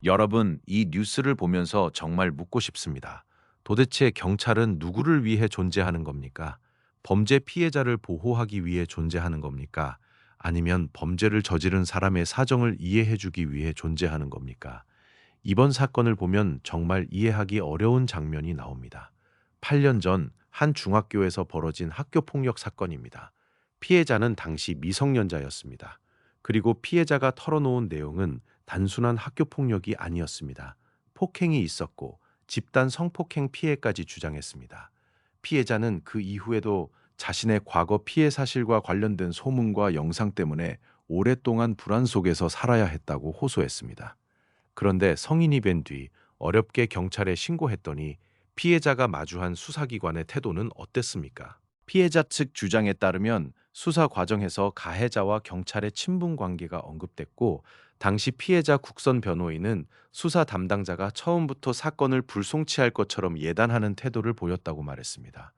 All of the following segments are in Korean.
여러분, 이 뉴스를 보면서 정말 묻고 싶습니다. 도대체 경찰은 누구를 위해 존재하는 겁니까? 범죄 피해자를 보호하기 위해 존재하는 겁니까? 아니면 범죄를 저지른 사람의 사정을 이해해주기 위해 존재하는 겁니까? 이번 사건을 보면 정말 이해하기 어려운 장면이 나옵니다. 8년 전 한 중학교에서 벌어진 학교 폭력 사건입니다. 피해자는 당시 미성년자였습니다. 그리고 피해자가 털어놓은 내용은 단순한 학교 폭력이 아니었습니다. 폭행이 있었고 집단 성폭행 피해까지 주장했습니다. 피해자는 그 이후에도 자신의 과거 피해 사실과 관련된 소문과 영상 때문에 오랫동안 불안 속에서 살아야 했다고 호소했습니다. 그런데 성인이 된 뒤 어렵게 경찰에 신고했더니 피해자가 마주한 수사기관의 태도는 어땠습니까? 피해자 측 주장에 따르면 수사 과정에서 가해자와 경찰의 친분 관계가 언급됐고, 당시 피해자 국선 변호인은 수사 담당자가 처음부터 사건을 불송치할 것처럼 예단하는 태도를 보였다고 말했습니다.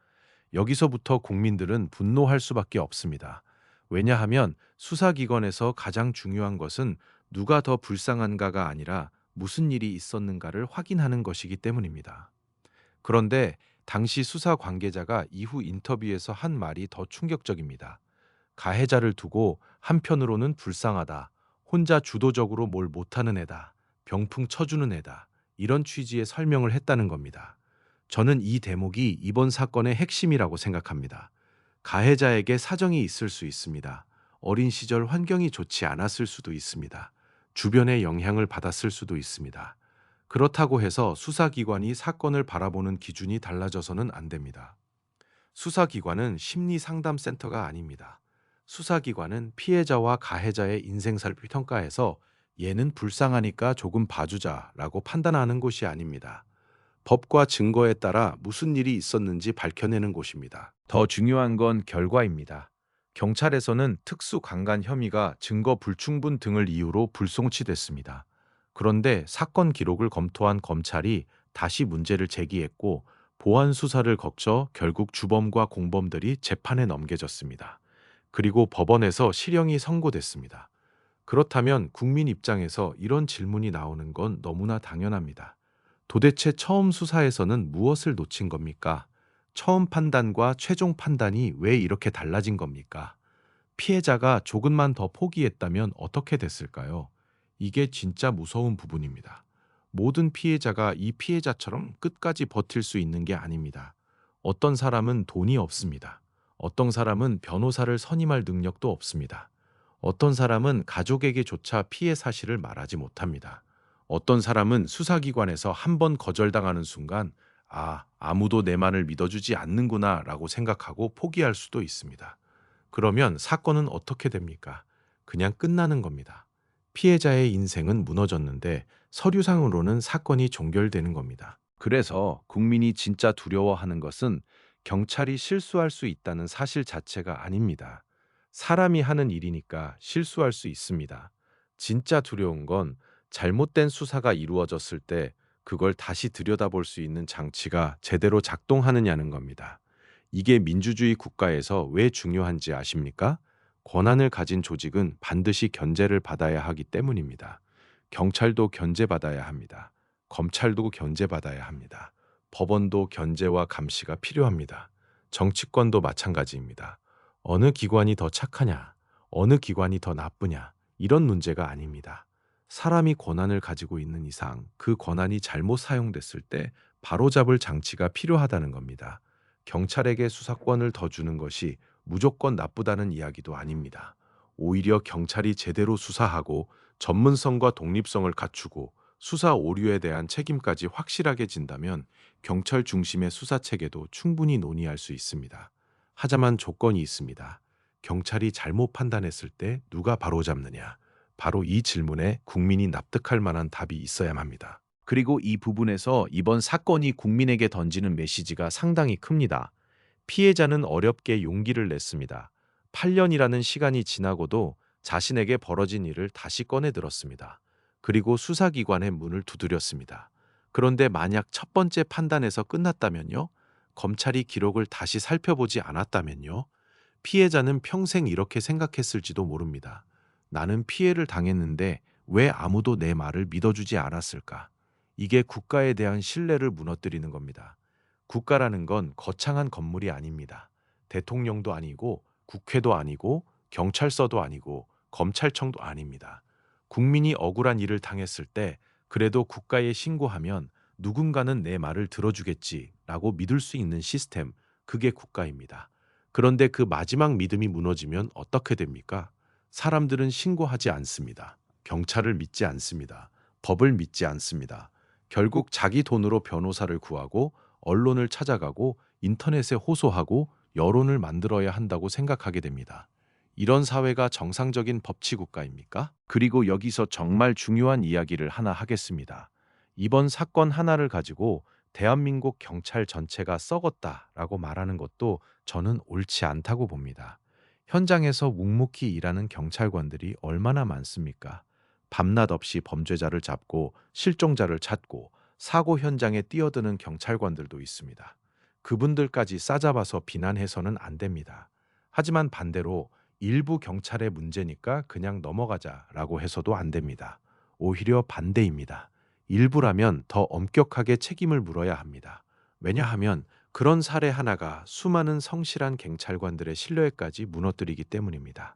여기서부터 국민들은 분노할 수밖에 없습니다. 왜냐하면 수사기관에서 가장 중요한 것은 누가 더 불쌍한가가 아니라 무슨 일이 있었는가를 확인하는 것이기 때문입니다. 그런데 당시 수사 관계자가 이후 인터뷰에서 한 말이 더 충격적입니다. 가해자를 두고 한편으로는 불쌍하다, 혼자 주도적으로 뭘 못하는 애다, 병풍 쳐주는 애다, 이런 취지의 설명을 했다는 겁니다. 저는 이 대목이 이번 사건의 핵심이라고 생각합니다. 가해자에게 사정이 있을 수 있습니다. 어린 시절 환경이 좋지 않았을 수도 있습니다. 주변의 영향을 받았을 수도 있습니다. 그렇다고 해서 수사기관이 사건을 바라보는 기준이 달라져서는 안 됩니다. 수사기관은 심리상담센터가 아닙니다. 수사기관은 피해자와 가해자의 인생사를 평가해서 얘는 불쌍하니까 조금 봐주자라고 판단하는 곳이 아닙니다. 법과 증거에 따라 무슨 일이 있었는지 밝혀내는 곳입니다. 더 중요한 건 결과입니다. 경찰에서는 특수강간 혐의가 증거 불충분 등을 이유로 불송치됐습니다. 그런데 사건 기록을 검토한 검찰이 다시 문제를 제기했고, 보완 수사를 거쳐 결국 주범과 공범들이 재판에 넘겨졌습니다. 그리고 법원에서 실형이 선고됐습니다. 그렇다면 국민 입장에서 이런 질문이 나오는 건 너무나 당연합니다. 도대체 처음 수사에서는 무엇을 놓친 겁니까? 처음 판단과 최종 판단이 왜 이렇게 달라진 겁니까? 피해자가 조금만 더 포기했다면 어떻게 됐을까요? 이게 진짜 무서운 부분입니다. 모든 피해자가 이 피해자처럼 끝까지 버틸 수 있는 게 아닙니다. 어떤 사람은 돈이 없습니다. 어떤 사람은 변호사를 선임할 능력도 없습니다. 어떤 사람은 가족에게조차 피해 사실을 말하지 못합니다. 어떤 사람은 수사기관에서 한 번 거절당하는 순간, 아무도 내 말을 믿어주지 않는구나 라고 생각하고 포기할 수도 있습니다. 그러면 사건은 어떻게 됩니까? 그냥 끝나는 겁니다. 피해자의 인생은 무너졌는데 서류상으로는 사건이 종결되는 겁니다. 그래서 국민이 진짜 두려워하는 것은 경찰이 실수할 수 있다는 사실 자체가 아닙니다. 사람이 하는 일이니까 실수할 수 있습니다. 진짜 두려운 건 잘못된 수사가 이루어졌을 때 그걸 다시 들여다볼 수 있는 장치가 제대로 작동하느냐는 겁니다. 이게 민주주의 국가에서 왜 중요한지 아십니까? 권한을 가진 조직은 반드시 견제를 받아야 하기 때문입니다. 경찰도 견제받아야 합니다. 검찰도 견제받아야 합니다. 법원도 견제와 감시가 필요합니다. 정치권도 마찬가지입니다. 어느 기관이 더 착하냐, 어느 기관이 더 나쁘냐, 이런 문제가 아닙니다. 사람이 권한을 가지고 있는 이상 그 권한이 잘못 사용됐을 때 바로잡을 장치가 필요하다는 겁니다. 경찰에게 수사권을 더 주는 것이 무조건 나쁘다는 이야기도 아닙니다. 오히려 경찰이 제대로 수사하고 전문성과 독립성을 갖추고 수사 오류에 대한 책임까지 확실하게 진다면 경찰 중심의 수사 체계도 충분히 논의할 수 있습니다. 하지만 조건이 있습니다. 경찰이 잘못 판단했을 때 누가 바로잡느냐? 바로 이 질문에 국민이 납득할 만한 답이 있어야만 합니다. 그리고 이 부분에서 이번 사건이 국민에게 던지는 메시지가 상당히 큽니다. 피해자는 어렵게 용기를 냈습니다. 8년이라는 시간이 지나고도 자신에게 벌어진 일을 다시 꺼내 들었습니다. 그리고 수사기관의 문을 두드렸습니다. 그런데 만약 첫 번째 판단에서 끝났다면요? 검찰이 기록을 다시 살펴보지 않았다면요? 피해자는 평생 이렇게 생각했을지도 모릅니다. 나는 피해를 당했는데 왜 아무도 내 말을 믿어주지 않았을까? 이게 국가에 대한 신뢰를 무너뜨리는 겁니다. 국가라는 건 거창한 건물이 아닙니다. 대통령도 아니고 국회도 아니고 경찰서도 아니고 검찰청도 아닙니다. 국민이 억울한 일을 당했을 때 그래도 국가에 신고하면 누군가는 내 말을 들어주겠지라고 믿을 수 있는 시스템, 그게 국가입니다. 그런데 그 마지막 믿음이 무너지면 어떻게 됩니까? 사람들은 신고하지 않습니다. 경찰을 믿지 않습니다. 법을 믿지 않습니다. 결국 자기 돈으로 변호사를 구하고 언론을 찾아가고 인터넷에 호소하고 여론을 만들어야 한다고 생각하게 됩니다. 이런 사회가 정상적인 법치 국가입니까? 그리고 여기서 정말 중요한 이야기를 하나 하겠습니다. 이번 사건 하나를 가지고 대한민국 경찰 전체가 썩었다라고 말하는 것도 저는 옳지 않다고 봅니다. 현장에서 묵묵히 일하는 경찰관들이 얼마나 많습니까? 밤낮 없이 범죄자를 잡고 실종자를 찾고 사고 현장에 뛰어드는 경찰관들도 있습니다. 그분들까지 싸잡아서 비난해서는 안 됩니다. 하지만 반대로 일부 경찰의 문제니까 그냥 넘어가자라고 해서도 안 됩니다. 오히려 반대입니다. 일부라면 더 엄격하게 책임을 물어야 합니다. 왜냐하면 그런 사례 하나가 수많은 성실한 경찰관들의 신뢰까지 무너뜨리기 때문입니다.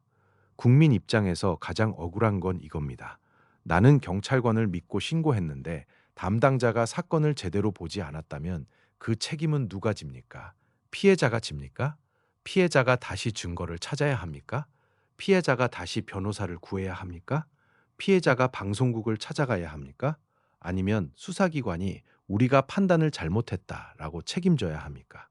국민 입장에서 가장 억울한 건 이겁니다. 나는 경찰관을 믿고 신고했는데 담당자가 사건을 제대로 보지 않았다면 그 책임은 누가 집니까? 피해자가 집니까? 피해자가 다시 증거를 찾아야 합니까? 피해자가 다시 변호사를 구해야 합니까? 피해자가 방송국을 찾아가야 합니까? 아니면 수사기관이 우리가 판단을 잘못했다라고 책임져야 합니까?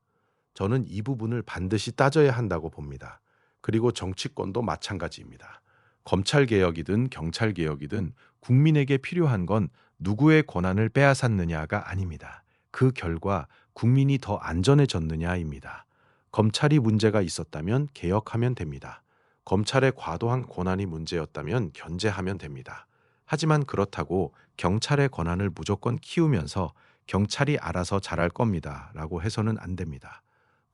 저는 이 부분을 반드시 따져야 한다고 봅니다. 그리고 정치권도 마찬가지입니다. 검찰개혁이든 경찰개혁이든 국민에게 필요한 건 누구의 권한을 빼앗았느냐가 아닙니다. 그 결과 국민이 더 안전해졌느냐입니다. 검찰이 문제가 있었다면 개혁하면 됩니다. 검찰의 과도한 권한이 문제였다면 견제하면 됩니다. 하지만 그렇다고 경찰의 권한을 무조건 키우면서 경찰이 알아서 잘할 겁니다. 라고 해서는 안 됩니다.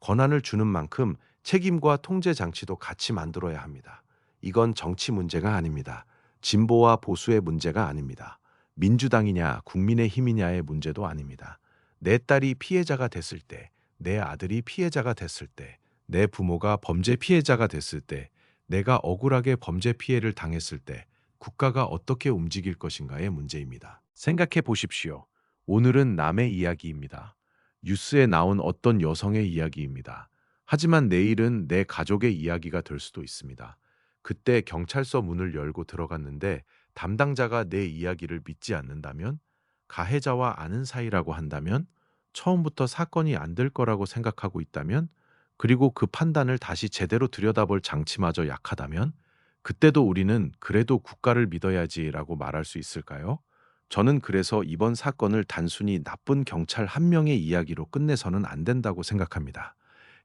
권한을 주는 만큼 책임과 통제 장치도 같이 만들어야 합니다. 이건 정치 문제가 아닙니다. 진보와 보수의 문제가 아닙니다. 민주당이냐 국민의힘이냐의 문제도 아닙니다. 내 딸이 피해자가 됐을 때, 내 아들이 피해자가 됐을 때, 내 부모가 범죄 피해자가 됐을 때, 내가 억울하게 범죄 피해를 당했을 때 국가가 어떻게 움직일 것인가의 문제입니다. 생각해 보십시오. 오늘은 남의 이야기입니다. 뉴스에 나온 어떤 여성의 이야기입니다. 하지만 내일은 내 가족의 이야기가 될 수도 있습니다. 그때 경찰서 문을 열고 들어갔는데 담당자가 내 이야기를 믿지 않는다면, 가해자와 아는 사이라고 한다면, 처음부터 사건이 안 될 거라고 생각하고 있다면, 그리고 그 판단을 다시 제대로 들여다볼 장치마저 약하다면, 그때도 우리는 그래도 국가를 믿어야지라고 말할 수 있을까요? 저는 그래서 이번 사건을 단순히 나쁜 경찰 한 명의 이야기로 끝내서는 안 된다고 생각합니다.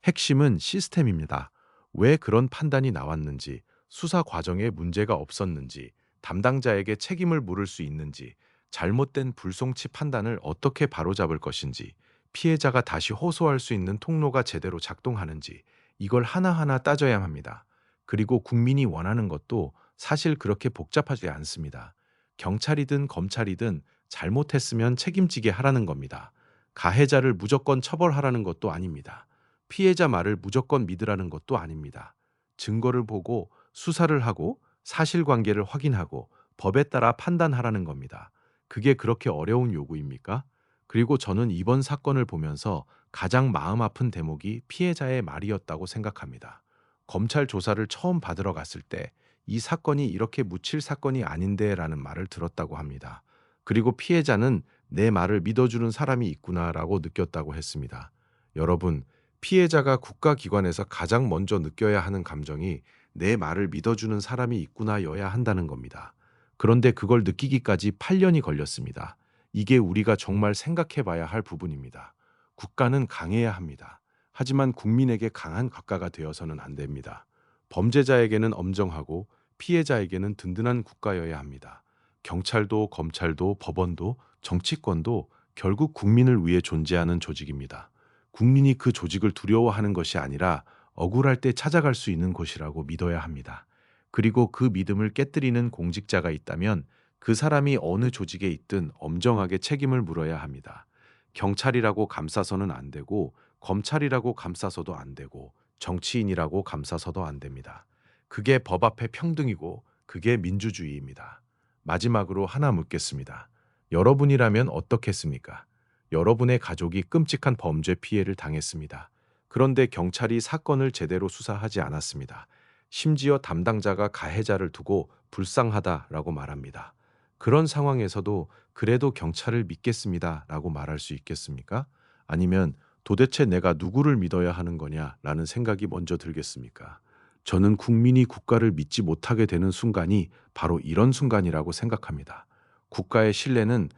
핵심은 시스템입니다. 왜 그런 판단이 나왔는지, 수사 과정에 문제가 없었는지, 담당자에게 책임을 물을 수 있는지, 잘못된 불송치 판단을 어떻게 바로잡을 것인지, 피해자가 다시 호소할 수 있는 통로가 제대로 작동하는지, 이걸 하나하나 따져야 합니다. 그리고 국민이 원하는 것도 사실 그렇게 복잡하지 않습니다. 경찰이든 검찰이든 잘못했으면 책임지게 하라는 겁니다. 가해자를 무조건 처벌하라는 것도 아닙니다. 피해자 말을 무조건 믿으라는 것도 아닙니다. 증거를 보고 수사를 하고 사실관계를 확인하고 법에 따라 판단하라는 겁니다. 그게 그렇게 어려운 요구입니까? 그리고 저는 이번 사건을 보면서 가장 마음 아픈 대목이 피해자의 말이었다고 생각합니다. 검찰 조사를 처음 받으러 갔을 때 이 사건이 이렇게 묻힐 사건이 아닌데 라는 말을 들었다고 합니다. 그리고 피해자는 내 말을 믿어주는 사람이 있구나라고 느꼈다고 했습니다. 여러분, 피해자가 국가기관에서 가장 먼저 느껴야 하는 감정이 내 말을 믿어주는 사람이 있구나여야 한다는 겁니다. 그런데 그걸 느끼기까지 8년이 걸렸습니다. 이게 우리가 정말 생각해 봐야 할 부분입니다. 국가는 강해야 합니다. 하지만 국민에게 강한 국가가 되어서는 안 됩니다. 범죄자에게는 엄정하고 피해자에게는 든든한 국가여야 합니다. 경찰도 검찰도 법원도 정치권도 결국 국민을 위해 존재하는 조직입니다. 국민이 그 조직을 두려워하는 것이 아니라 억울할 때 찾아갈 수 있는 곳이라고 믿어야 합니다. 그리고 그 믿음을 깨뜨리는 공직자가 있다면 그 사람이 어느 조직에 있든 엄정하게 책임을 물어야 합니다. 경찰이라고 감싸서는 안 되고, 검찰이라고 감싸서도 안 되고, 정치인이라고 감싸서도 안 됩니다. 그게 법 앞에 평등이고, 그게 민주주의입니다. 마지막으로 하나 묻겠습니다. 여러분이라면 어떻겠습니까? 여러분의 가족이 끔찍한 범죄 피해를 당했습니다. 그런데 경찰이 사건을 제대로 수사하지 않았습니다. 심지어 담당자가 가해자를 두고 불쌍하다라고 말합니다. 그런 상황에서도 그래도 경찰을 믿겠습니다라고 말할 수 있겠습니까? 아니면 도대체 내가 누구를 믿어야 하는 거냐라는 생각이 먼저 들겠습니까? 저는 국민이 국가를 믿지 못하게 되는 순간이 바로 이런 순간이라고 생각합니다. 국가의 신뢰는